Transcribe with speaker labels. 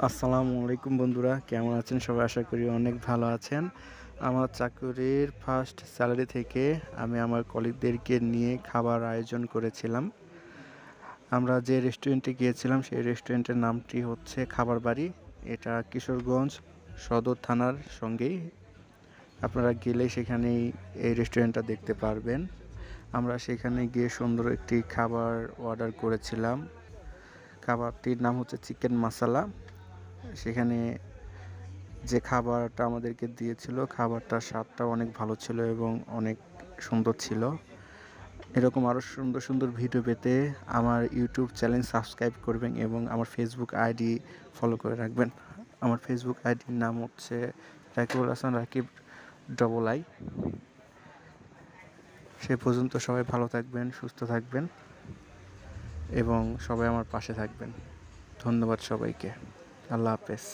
Speaker 1: আসসালামু আলাইকুম বন্ধুরা, কেমন আছেন সবাই? আশা করি অনেক ভালো আছেন। আমার চাকুরির ফার্স্ট স্যালারি থেকে আমি আমার কলিগদেরকে নিয়ে খাবার আয়োজন করেছিলাম। আমরা যে রেস্টুরেন্টে গিয়েছিলাম সেই রেস্টুরেন্টের নামটি হচ্ছে খাবার বাড়ি। এটা কিশোরগঞ্জ সদর থানার সঙ্গেই। আপনারা গেলেই সেখানেই এই রেস্টুরেন্টটা দেখতে পারবেন। আমরা সেখানে গিয়ে সুন্দর একটি খাবার অর্ডার করেছিলাম। খাবারটির নাম হচ্ছে চিকেন মাসালা। সেখানে যে খাবারটা আমাদেরকে দিয়েছিল, খাবারটার স্বাদটাও অনেক ভালো ছিল এবং অনেক সুন্দর ছিল। এরকম আরও সুন্দর সুন্দর ভিডিও পেতে আমার ইউটিউব চ্যানেল সাবস্ক্রাইব করবেন এবং আমার ফেসবুক আইডি ফলো করে রাখবেন। আমার ফেসবুক আইডির নাম হচ্ছে রাকিবুল হাসান রাকিব ডবল আই। সে পর্যন্ত সবাই ভালো থাকবেন, সুস্থ থাকবেন এবং সবাই আমার পাশে থাকবেন। ধন্যবাদ সবাইকে। আল্লাহ হাফেজ।